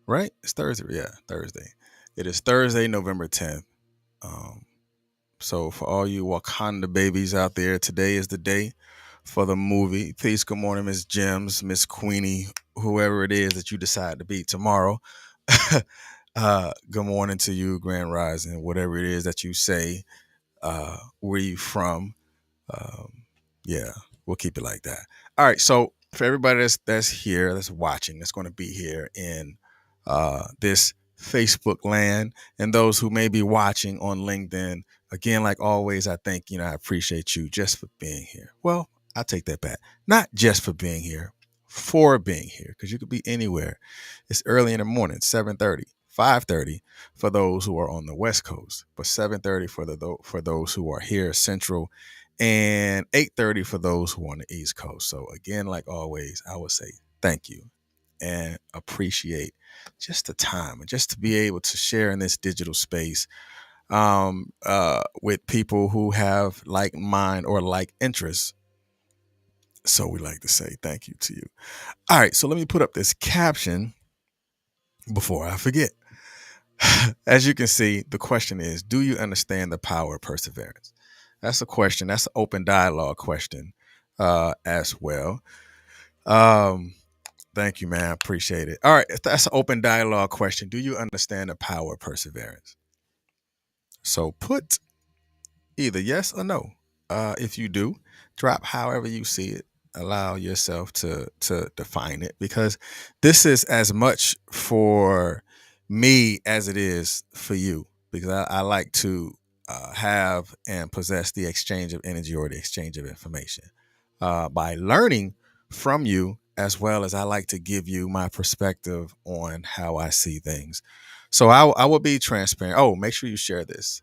right? It's Thursday. Yeah, Thursday. It is Thursday, November 10th. Um, so for all you Wakanda babies out there, today is the day for the movie. Peace. Good morning, Miss Gems, Miss Queenie, whoever it is that you decide to be tomorrow. Good morning to you, Grand Rising, whatever it is that you say. Where you from? Um, yeah, we'll keep it like that. All right. So for everybody that's here, that's watching, that's going to be here in this Facebook land, and those who may be watching on LinkedIn, again, like always, I think I appreciate you just for being here. Well, I take that back. Not just for being here, for being here, because you could be anywhere. It's early in the morning, 7:30. 5:30 for those who are on the West Coast, but 7:30 for those who are here Central, and 8:30 for those who are on the East Coast. So again, like always, I would say thank you and appreciate just the time and just to be able to share in this digital space with people who have like mind or like interests. So we like to say thank you to you. All right, so let me put up this caption before I forget. As you can see, the question is, do you understand the power of perseverance? That's a question. That's an open dialogue question as well. Um, Thank you, man. I appreciate it. All right. That's an open dialogue question. Do you understand the power of perseverance? So put either yes or no. If you do, drop however you see it. Allow yourself to define it, because this is as much for me as it is for you, because I like to have and possess the exchange of energy or the exchange of information by learning from you, as well as I like to give you my perspective on how I see things. So I will be transparent. Oh, make sure you share this.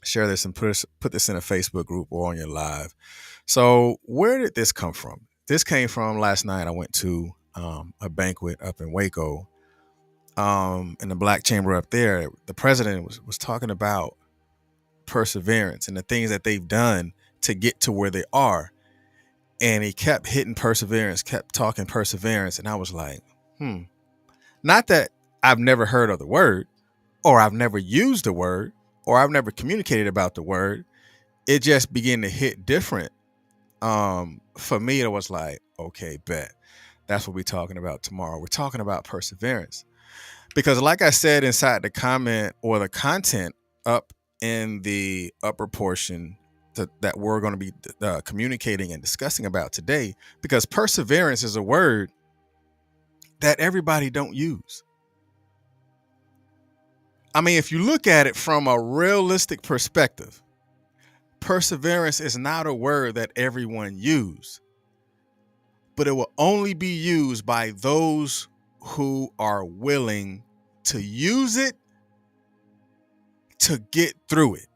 Share this and put this in a Facebook group or on your live. So where did this come from? This came from last night. I went to a banquet up in Waco, in the Black Chamber up there. The president was talking about perseverance and the things that they've done to get to where they are. And he kept hitting perseverance, kept talking perseverance. And I was like, not that I've never heard of the word, or I've never used the word, or I've never communicated about the word. It just began to hit different. For me, it was like, okay, bet. That's what we're talking about tomorrow. We're talking about perseverance. Because like I said inside the comment or the content up in the upper portion that we're going to be communicating and discussing about today, because perseverance is a word that everybody don't use. I mean, if you look at it from a realistic perspective, perseverance is not a word that everyone use, but it will only be used by those who are willing to use it to get through it.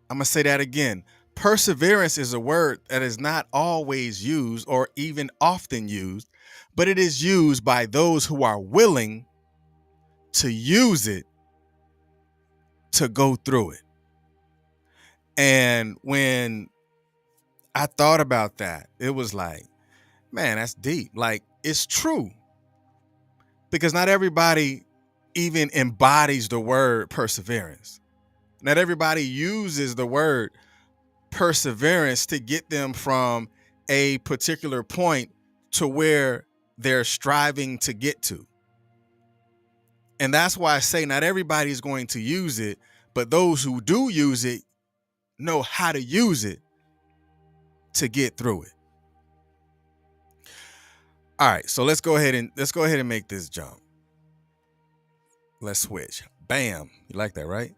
I'm going to say that again. Perseverance is a word that is not always used or even often used, but it is used by those who are willing to use it to go through it. And when I thought about that, it was like, man, that's deep. Like, it's true. Because not everybody even embodies the word perseverance. Not everybody uses the word perseverance to get them from a particular point to where they're striving to get to. And that's why I say not everybody is going to use it, but those who do use it know how to use it to get through it. All right, so let's go ahead and make this jump. Let's switch. Bam. You like that, right?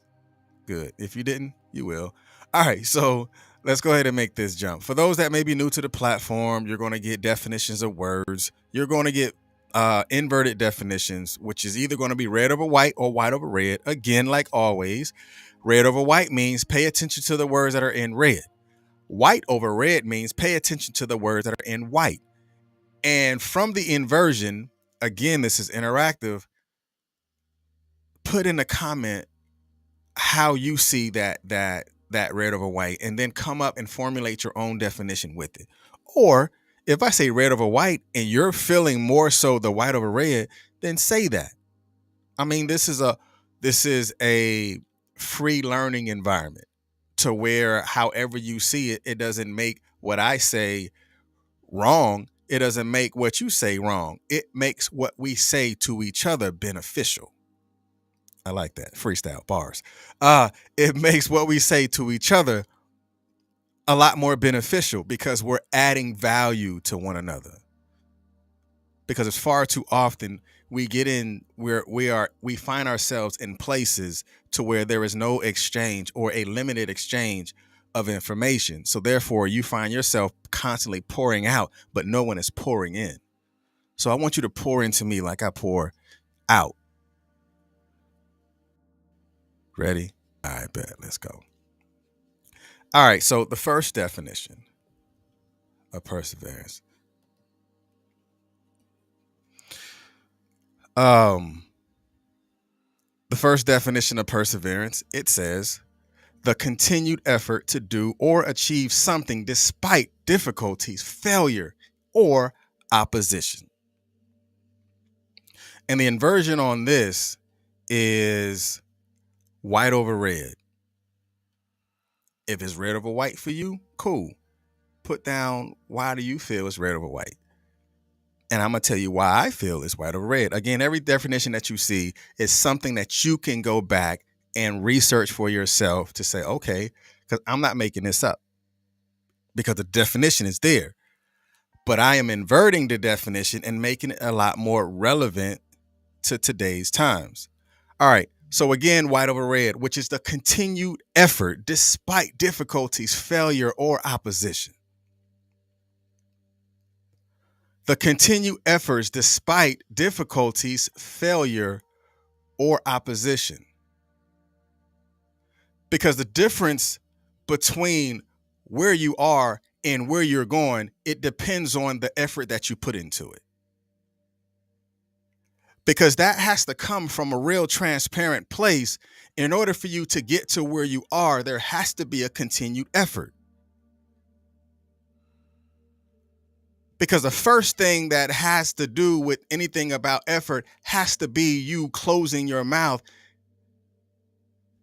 Good. If you didn't, you will. All right, so let's go ahead and make this jump. For those that may be new to the platform, you're going to get definitions of words. You're going to get inverted definitions, which is either going to be red over white or white over red. Again, like always, red over white means pay attention to the words that are in red. White over red means pay attention to the words that are in white. And from the inversion, again, this is interactive. Put in a comment how you see that red over white, and then come up and formulate your own definition with it. Or If I say red over white and you're feeling more so the white over red, then say that. I mean, this is a free learning environment to where however you see it, it doesn't make what I say wrong. It doesn't make what you say wrong. It makes what we say to each other beneficial. I like that. Freestyle bars. It makes what we say to each other a lot more beneficial because we're adding value to one another. Because it's far too often we get in where we find ourselves in places to where there is no exchange or a limited exchange of information. So therefore you find yourself constantly pouring out, but no one is pouring in. So I want you to pour into me like I pour out. Ready? I bet. Let's go. All right. So the first definition of perseverance. Um, the first definition of perseverance, it says the continued effort to do or achieve something despite difficulties, failure, or opposition. And the inversion on this is white over red. If it's red over white for you, cool. Put down why do you feel it's red over white? And I'm going to tell you why I feel it's white over red. Again, every definition that you see is something that you can go back and research for yourself to say, okay, because I'm not making this up because the definition is there. But I am inverting the definition and making it a lot more relevant to today's times. All right. So again, white over red, which is the continued effort despite difficulties, failure, or opposition. The continued efforts despite difficulties, failure, or opposition. Because the difference between where you are and where you're going, it depends on the effort that you put into it. Because that has to come from a real transparent place. In order for you to get to where you are, there has to be a continued effort. Because the first thing that has to do with anything about effort has to be you closing your mouth,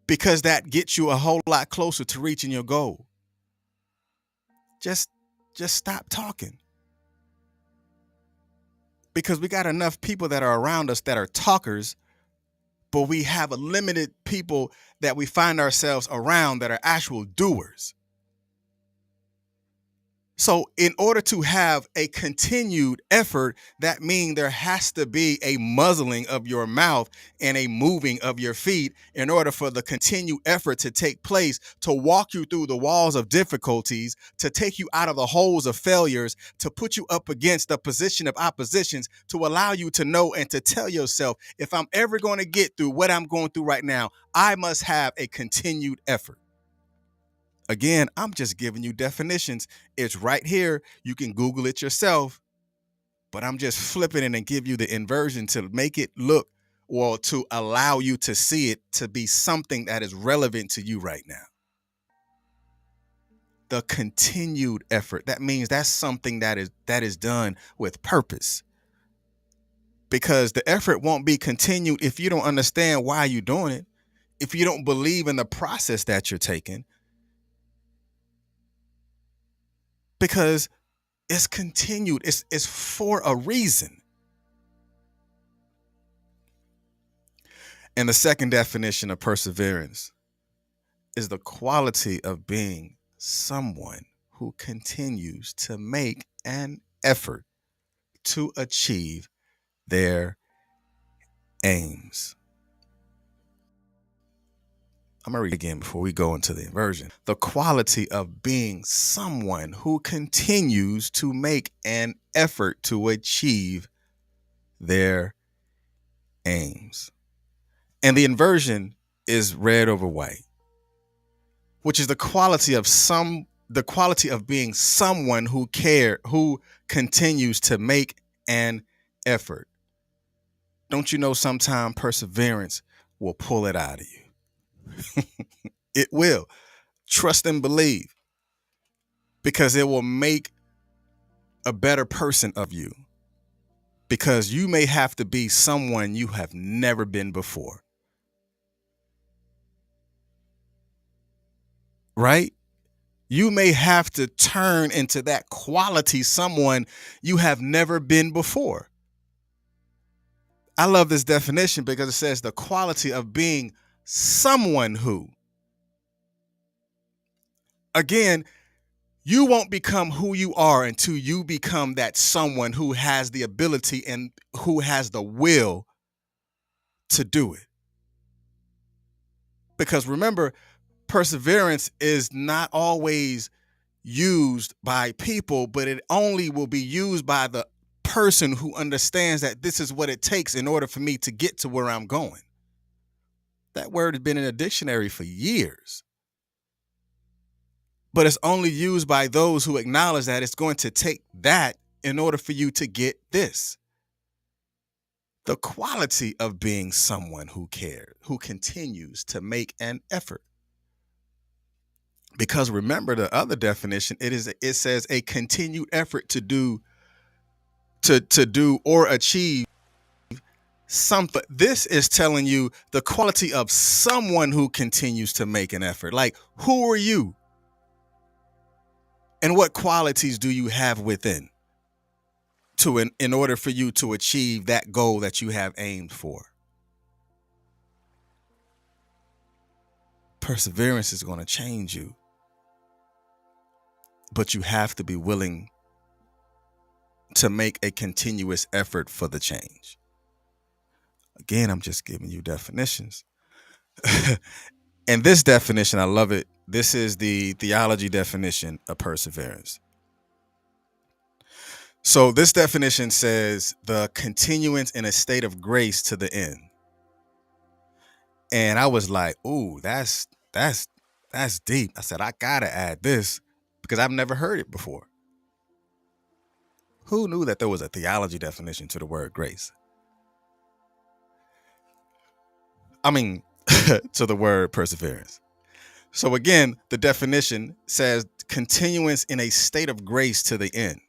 because that gets you a whole lot closer to reaching your goal. Just stop talking. Because we got enough people that are around us that are talkers, but we have a limited people that we find ourselves around that are actual doers. So in order to have a continued effort, that means there has to be a muzzling of your mouth and a moving of your feet in order for the continued effort to take place, to walk you through the walls of difficulties, to take you out of the holes of failures, to put you up against the position of oppositions, to allow you to know and to tell yourself, if I'm ever going to get through what I'm going through right now, I must have a continued effort. Again, I'm just giving you definitions. It's right here. You can Google it yourself, but I'm just flipping it and give you the inversion to make it look, or to allow you to see it to be something that is relevant to you right now. The continued effort. That means that's something that is done with purpose. Because the effort won't be continued if you don't understand why you're doing it, if you don't believe in the process that you're taking. Because it's continued. It's for a reason. And the second definition of perseverance is the quality of being someone who continues to make an effort to achieve their aims. I'm going to read again before we go into the inversion. The quality of being someone who continues to make an effort to achieve their aims. And the inversion is red over white, which is the quality of being someone who continues to make an effort. Don't you know sometimes perseverance will pull it out of you? It will. Trust and believe. Because it will make a better person of you, because you may have to be someone you have never been before. Right? You may have to turn into that quality someone you have never been before. I love this definition because it says the quality of being someone who. Again, you won't become who you are until you become that someone who has the ability and who has the will to do it. Because remember, perseverance is not always used by people, but it only will be used by the person who understands that this is what it takes in order for me to get to where I'm going. That word has been in a dictionary for years, but it's only used by those who acknowledge that it's going to take that in order for you to get this. The quality of being someone who cares, who continues to make an effort. Because remember the other definition, it says a continued effort to do or achieve something. This is telling you the quality of someone who continues to make an effort. Like, who are you? And what qualities do you have within in order for you to achieve that goal that you have aimed for? Perseverance is going to change you, but you have to be willing to make a continuous effort for the change. Again, I'm just giving you definitions. And this definition, I love it. This is the theology definition of perseverance. So this definition says the continuance in a state of grace to the end. And I was like, ooh, that's deep. I said, I gotta add this because I've never heard it before. Who knew that there was a theology definition to the word grace? I mean, to the word perseverance. So again, the definition says continuance in a state of grace to the end.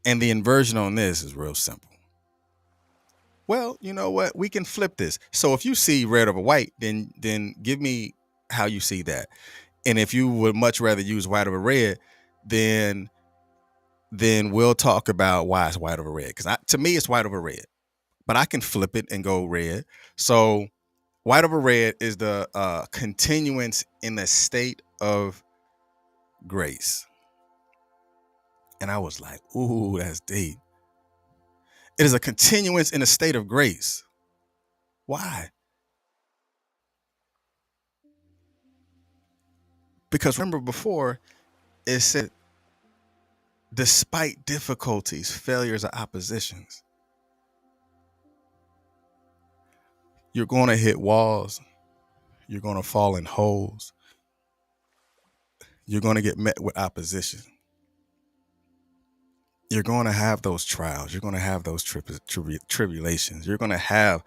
And the inversion on this is real simple. Well, you know what? We can flip this. So if you see red over white, then give me how you see that. And if you would much rather use white over red, then we'll talk about why it's white over red. Because to me, it's white over red. But I can flip it and go red. So white over red is the continuance in the state of grace. And I was like, ooh, that's deep. It is a continuance in a state of grace. Why? Because remember before, it said, despite difficulties, failures, or oppositions, you're going to hit walls. You're going to fall in holes. You're going to get met with opposition. You're going to have those trials. You're going to have those tribulations. You're going to have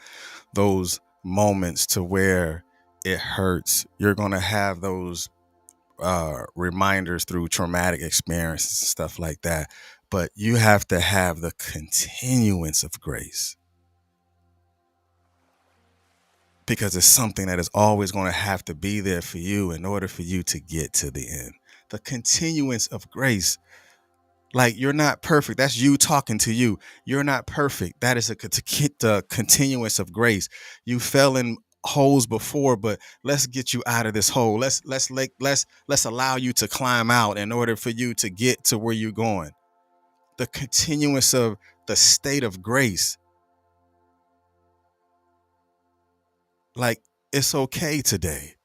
those moments to where it hurts. You're going to have those reminders through traumatic experiences and stuff like that. But you have to have the continuance of grace, because it's something that is always going to have to be there for you in order for you to get to the end. The continuance of grace. Like, you're not perfect. That's you talking to you. You're not perfect. That is the continuance of grace. You fell in holes before, but let's get you out of this hole. Let's allow you to climb out in order for you to get to where you're going. The continuance of the state of grace. Like, it's okay today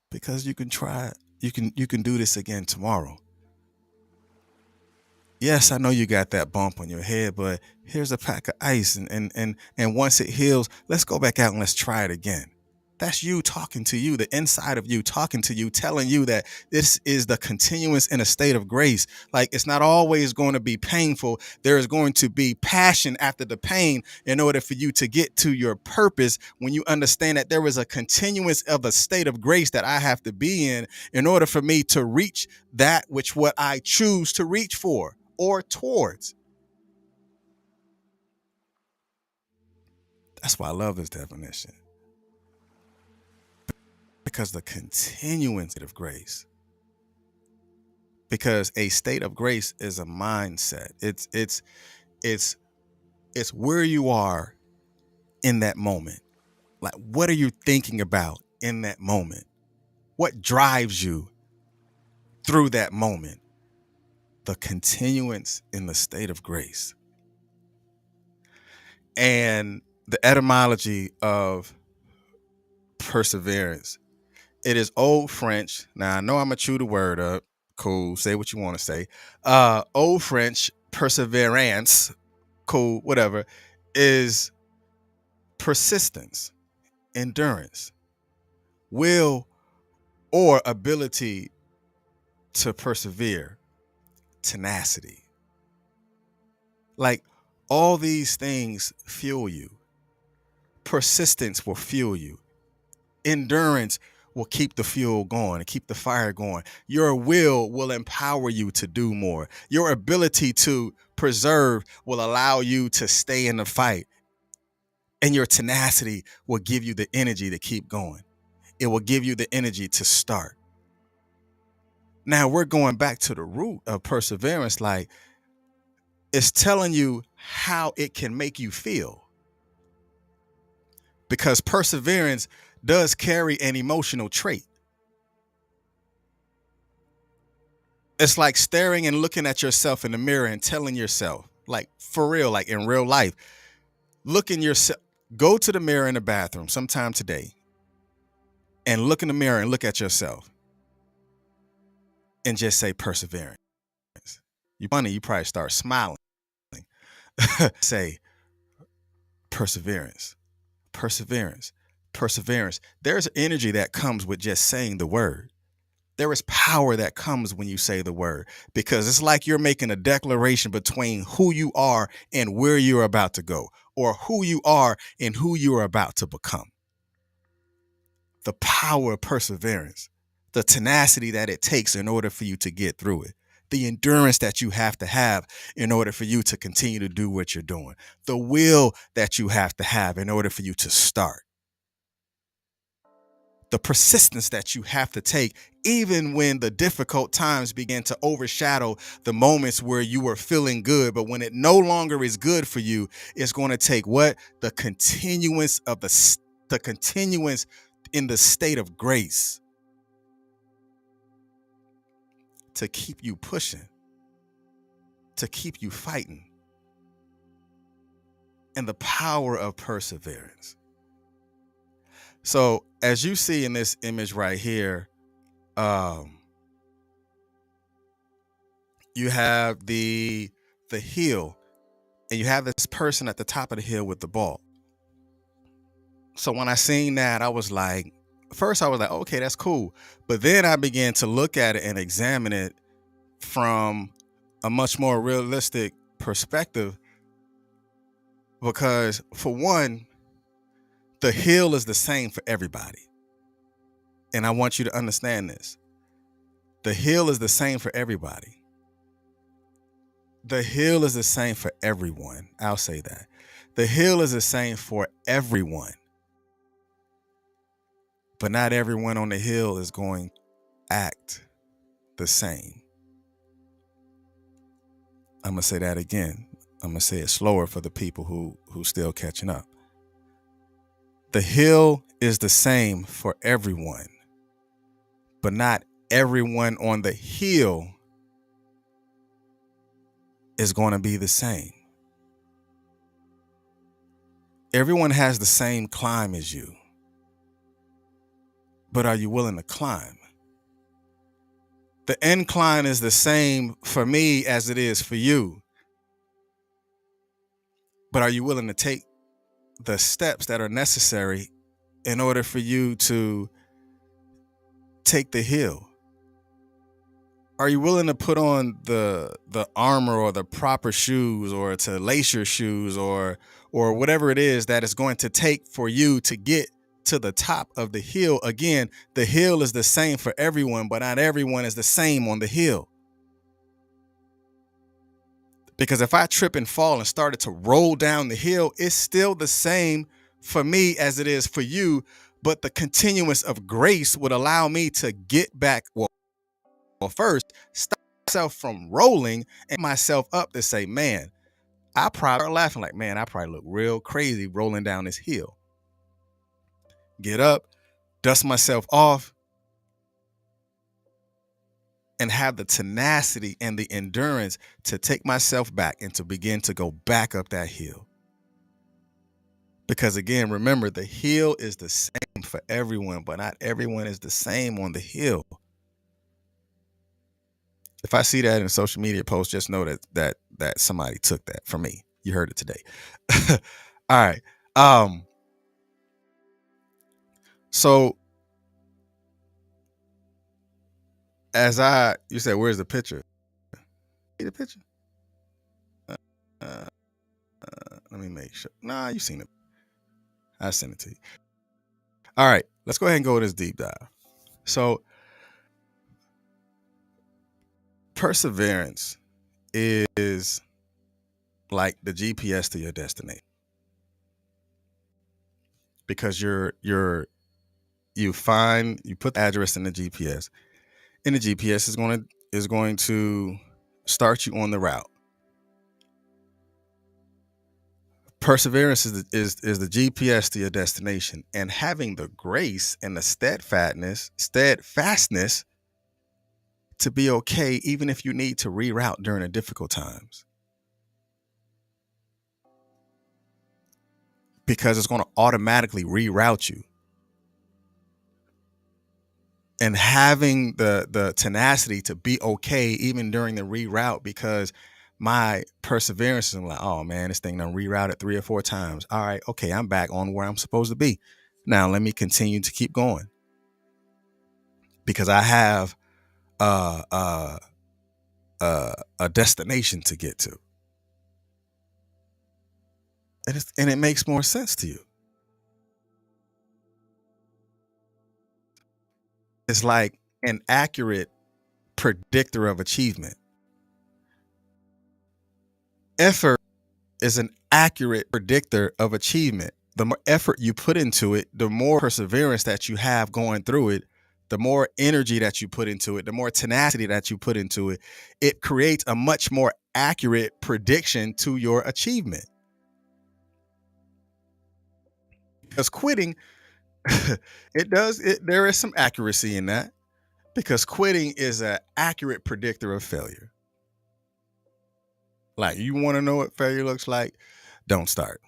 because you can try. You can do this again tomorrow. Yes, I know you got that bump on your head, but here's a pack of ice, and once it heals, let's go back out and let's try it again. That's you talking to you, the inside of you talking to you, telling you that this is the continuance in a state of grace. Like, it's not always going to be painful. There is going to be passion after the pain in order for you to get to your purpose. When you understand that there is a continuance of a state of grace that I have to be in order for me to reach that which what I choose to reach for or towards. That's why I love this definition. Because the continuance of grace. Because a state of grace is a mindset. It's where you are in that moment. Like, what are you thinking about in that moment? What drives you through that moment? The continuance in the state of grace. And the etymology of perseverance. It is Old French. Now, I know I'm going to chew the word up. Cool. Say what you want to say. Old French perseverance, cool, whatever, is persistence, endurance, will, or ability to persevere, tenacity. Like, all these things fuel you. Persistence will fuel you. Endurance will keep the fuel going and keep the fire going. Your will empower you to do more. Your ability to preserve will allow you to stay in the fight. And your tenacity will give you the energy to keep going. It will give you the energy to start. Now we're going back to the root of perseverance. Like, it's telling you how it can make you feel. Because perseverance does carry an emotional trait. It's like staring and looking at yourself in the mirror and telling yourself, like, for real, like in real life, look in yourself, go to the mirror in the bathroom sometime today and look in the mirror and look at yourself and just say perseverance. You funny, you probably start smiling. Say perseverance, perseverance, perseverance. There's energy that comes with just saying the word. There is power that comes when you say the word, because it's like you're making a declaration between who you are and where you're about to go, or who you are and who you are about to become. The power of perseverance, the tenacity that it takes in order for you to get through it, the endurance that you have to have in order for you to continue to do what you're doing, the will that you have to have in order for you to start, the persistence that you have to take, even when the difficult times begin to overshadow the moments where you were feeling good. But when it no longer is good for you, it's going to take what? The continuance of the continuance in the state of grace to keep you pushing, to keep you fighting, and the power of perseverance. So as you see in this image right here, you have the hill, and you have this person at the top of the hill with the ball. So when I seen that, I was like, first I was like, okay, that's cool. But then I began to look at it and examine it from a much more realistic perspective, because for one, the hill is the same for everybody. And I want you to understand this. The hill is the same for everybody. The hill is the same for everyone. I'll say that. The hill is the same for everyone. But not everyone on the hill is going to act the same. I'm going to say that again. I'm going to say it slower for the people who still catching up. The hill is the same for everyone, but not everyone on the hill is going to be the same. Everyone has the same climb as you, but are you willing to climb? The incline is the same for me as it is for you, but are you willing to take the steps that are necessary in order for you to take the hill? Are you willing to put on the armor or the proper shoes, or to lace your shoes, or whatever it is that it's going to take for you to get to the top of the hill? Again, the hill is the same for everyone, but not everyone is the same on the hill. Because if I trip and fall and started to roll down the hill, it's still the same for me as it is for you, but the continuance of grace would allow me to get back. Well, first, stop myself from rolling and myself up to say, man, I probably start laughing like, man, I probably look real crazy rolling down this hill. Get up, dust myself off, and have the tenacity and the endurance to take myself back and to begin to go back up that hill. Because again, remember, the hill is the same for everyone, but not everyone is the same on the hill. If I see that in a social media post, just know that somebody took that from me. You heard it today. All right. So you said, where's the picture? See the picture? Let me make sure. Nah, you seen it. I sent it to you. All right, let's go ahead and go with this deep dive. So perseverance is like the GPS to your destination, because you put the address in the GPS, and the GPS is going to start you on the route. Perseverance is the GPS to your destination, and having the grace and the steadfastness to be okay, even if you need to reroute during the difficult times, because it's going to automatically reroute you. And having the tenacity to be okay even during the reroute, because my perseverance is like, oh man, this thing done rerouted 3 or 4 times. All right, okay, I'm back on where I'm supposed to be. Now let me continue to keep going, because I have a destination to get to, and it makes more sense to you. It's like an accurate predictor of achievement. Effort is an accurate predictor of achievement. The more effort you put into it, the more perseverance that you have going through it, the more energy that you put into it, the more tenacity that you put into it, it creates a much more accurate prediction to your achievement. Because quitting, there is some accuracy in that, because quitting is an accurate predictor of failure. Like, you want to know what failure looks like? Don't start.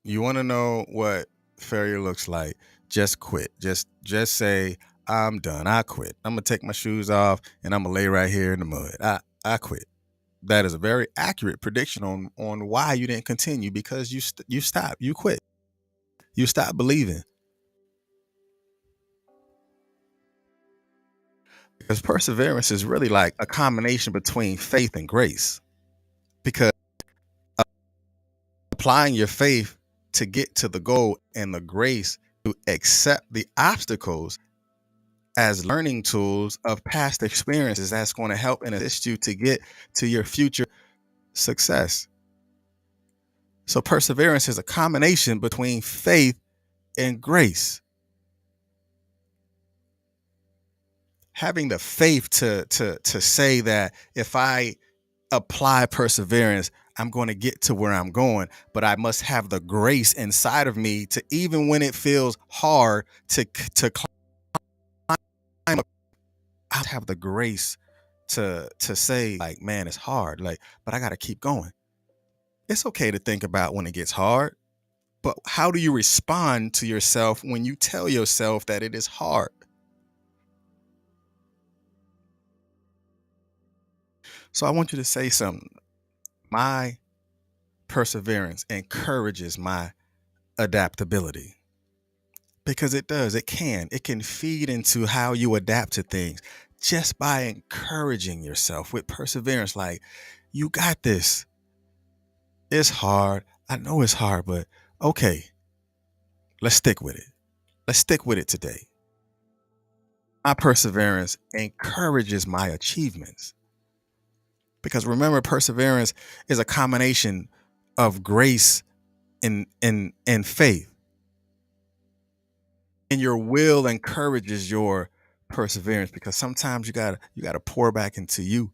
You want to know what failure looks like? Just quit. Just say, I'm done. I quit. I'm gonna take my shoes off and I'm gonna lay right here in the mud. I quit. That is a very accurate prediction on why you didn't continue, because you stopped. You quit. You stopped believing. Because perseverance is really like a combination between faith and grace. Because applying your faith to get to the goal, and the grace to accept the obstacles as learning tools of past experiences, that's going to help and assist you to get to your future success. So perseverance is a combination between faith and grace. Having the faith to say that if I apply perseverance, I'm going to get to where I'm going, but I must have the grace inside of me to, even when it feels hard to climb up, I have the grace to say, like, man, it's hard, like, but I got to keep going. It's okay to think about when it gets hard, but how do you respond to yourself when you tell yourself that it is hard? So I want you to say something. My perseverance encourages my adaptability, because it does. It can feed into how you adapt to things just by encouraging yourself with perseverance. Like, you got this. It's hard. I know it's hard, but okay, let's stick with it. Let's stick with it today. My perseverance encourages my achievements. Because remember, perseverance is a combination of grace and faith. And your will encourages your perseverance because sometimes you gotta pour back into you.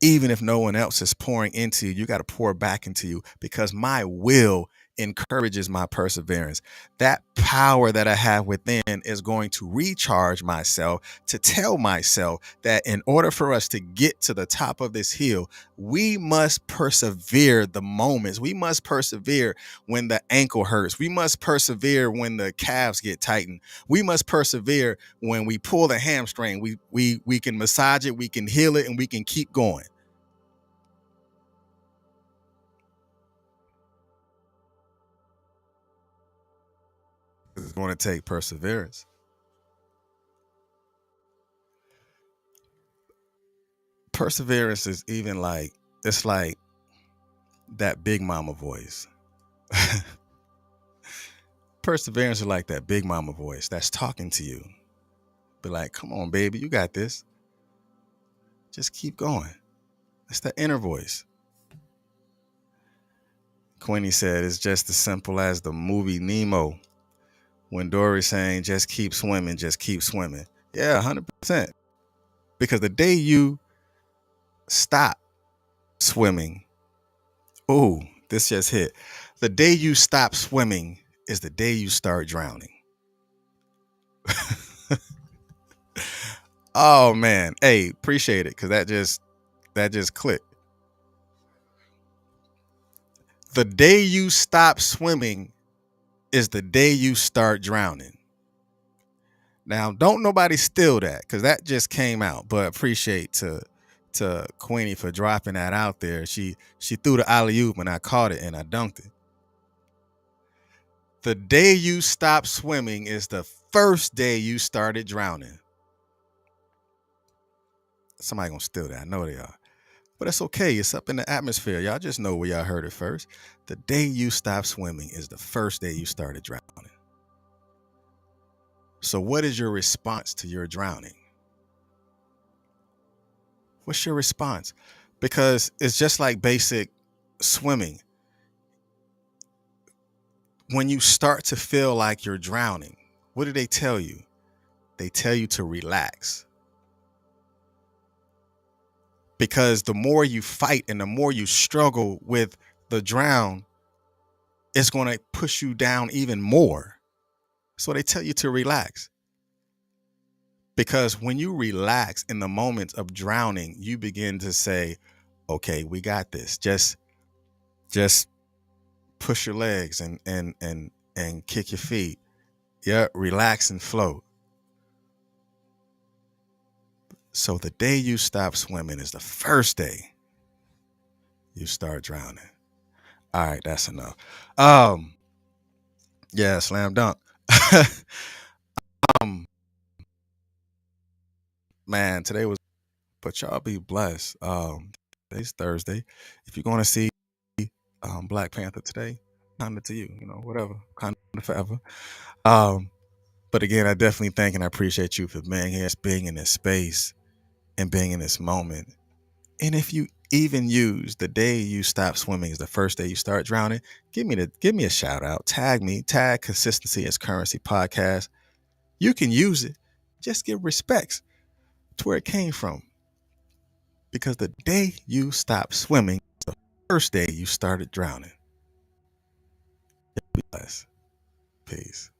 Even if no one else is pouring into you, you got to pour back into you because my will encourages my perseverance. That power that I have within is going to recharge myself to tell myself that in order for us to get to the top of this hill, we must persevere the moments. We must persevere when the ankle hurts. We must persevere when the calves get tightened. We must persevere when we pull the hamstring. We can massage it, we can heal it, and we can keep going. It's going to take perseverance. Perseverance is even like, it's like that big mama voice. Perseverance is like that big mama voice that's talking to you. Be like, come on, baby, you got this. Just keep going. It's that inner voice. Queenie said it's just as simple as the movie Nemo when Dory's saying, just keep swimming, just keep swimming. Yeah, 100%. Because the day you stop swimming, oh, this just hit. The day you stop swimming is the day you start drowning. Oh man, hey, appreciate it because that just clicked. The day you stop swimming is the day you start drowning. Now, don't nobody steal that because that just came out. But appreciate to Queenie for dropping that out there. She threw the alley oop and I caught it and I dunked it. The day you stop swimming is the first day you started drowning. Somebody gonna steal that. I know they are. But that's okay. It's up in the atmosphere. Y'all just know where y'all heard it first. The day you stop swimming is the first day you started drowning. So, what is your response to your drowning? What's your response? Because it's just like basic swimming. When you start to feel like you're drowning, what do they tell you? They tell you to relax. Because the more you fight and the more you struggle with the drown, it's going to push you down even more. So they tell you to relax. Because when you relax in the moments of drowning, you begin to say, okay, we got this. Just push your legs and kick your feet. Yeah, relax and float. So the day you stop swimming is the first day you start drowning. All right, that's enough. Um, yeah, slam dunk. um, man, today was, but y'all be blessed. Today's Thursday. If you're going to see Black Panther today, kind of to you, whatever, kind of forever. Um, but again, I definitely thank and I appreciate you for being here, being in this space, and being in this moment. And if you even use the day you stop swimming is the first day you start drowning, give me a shout out. Tag me, tag Consistency as Currency Podcast. You can use it. Just give respects to where it came from. Because the day you stop swimming is the first day you started drowning. Be blessed. Peace.